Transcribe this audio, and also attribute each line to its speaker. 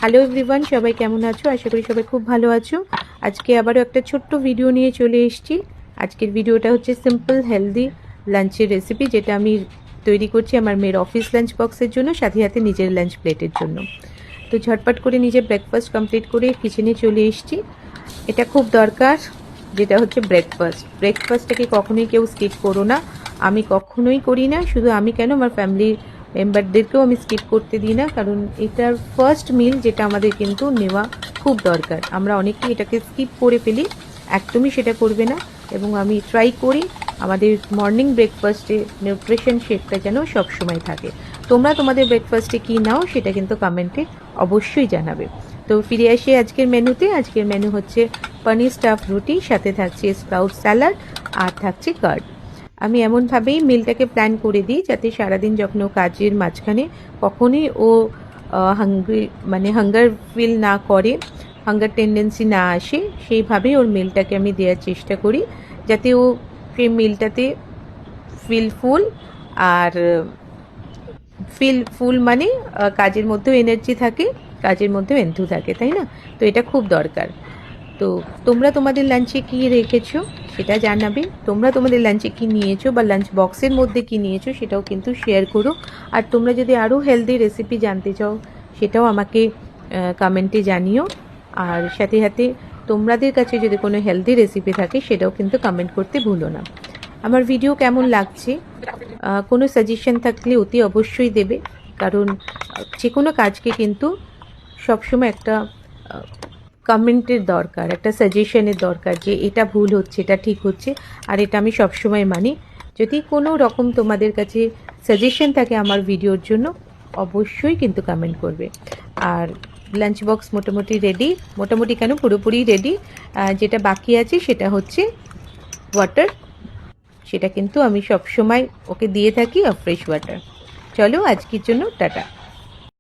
Speaker 1: Hello everyone, সবাই কেমন আছো? আশা করি সবাই খুব ভালো আছো। আজকে আবারও একটা ছোট্ট ভিডিও নিয়ে চলে এসেছি। আজকের ভিডিওটা হচ্ছে সিম্পল হেলদি লাঞ্চের রেসিপি, যেটা আমি তৈরি করছি আমার মেয়ের অফিস লাঞ্চ বক্সের জন্য, সাথে সাথে নিজের লাঞ্চ প্লেটের জন্য। তো ঝটপট করে নিজের ব্রেকফাস্ট কমপ্লিট করে কিচেনে চলে এসেছি। এটা খুব দরকার, যেটা হচ্ছে ব্রেকফাস্টটাকে কখনোই কেউ স্কিপ করো না। আমি কখনোই করি না, শুধু আমি কেন, আমার ফ্যামিলির মেম্বারদেরকেও আমি স্কিপ করতে দিই না, কারণ এটার ফার্স্ট মিল যেটা আমাদের কিন্তু নেওয়া খুব দরকার। আমরা অনেকেই এটাকে স্কিপ করে ফেলি, একদমই সেটা করবে না। এবং আমি ট্রাই করি আমাদের মর্নিং ব্রেকফাস্টে নিউট্রিশন শেকটা যেন সবসময় থাকে। তোমরা তোমাদের ব্রেকফাস্টে কী নাও সেটা কিন্তু কমেন্টে অবশ্যই জানাবে। তো ফিরে আসি আজকের মেনুতে। আজকের মেনু হচ্ছে পনির স্টাফ রুটি, সাথে থাকছে স্প্রাউট স্যালাড আর থাকছে কার্ড। আমি এমনভাবেই মিলটাকে প্ল্যান করে দিই যাতে সারাদিন যখন ও কাজের মাঝখানে কখনোই ও হাঙ্গার ফিল না করে, হাঙ্গার টেন্ডেন্সি না আসে, সেইভাবেই ওর মিলটাকে আমি দেওয়ার চেষ্টা করি, যাতে ও সেই মিলটাতে ফুল আর ফুল মানে কাজের মধ্যেও এনার্জি থাকে, কাজের মধ্যেও এন্থু থাকে, তাই না? তো এটা খুব দরকার। তো তোমরা তোমাদের লাঞ্চে কী রেখেছো সেটা জানাবে। তোমরা তোমাদের লাঞ্চে কী নিয়েছো বা লাঞ্চ বক্সের মধ্যে কী নিয়েছো সেটাও কিন্তু শেয়ার করো। আর তোমরা যদি আরও হেলদি রেসিপি জানতে চাও সেটাও আমাকে কমেন্টে জানিও। আর সাথে সাথে তোমাদের কাছে যদি কোনো হেলদি রেসিপি থাকে সেটাও কিন্তু কমেন্ট করতে ভুলো না। আমার ভিডিও কেমন লাগছে, কোনো সাজেশন থাকলে অতি অবশ্যই দেবে, কারণ যে কোনো কাজকে কিন্তু সবসময় একটা কমেন্টের দরকার, একটা সাজেশনের দরকার, যে এটা ভুল হচ্ছে, এটা ঠিক হচ্ছে। আর এটা আমি সবসময় মানি। যদি কোনো রকম তোমাদের কাছে সাজেশন থাকে আমার ভিডিওর জন্য, অবশ্যই কিন্তু কমেন্ট করবে। আর লাঞ্চ বক্স মোটামুটি রেডি, মোটামুটি কেন পুরোপুরি রেডি। যেটা বাকি আছে সেটা হচ্ছে ওয়াটার, সেটা কিন্তু আমি সবসময় ওকে দিয়ে থাকি, ফ্রেশ ওয়াটার। চলো আজকের জন্য টাটা।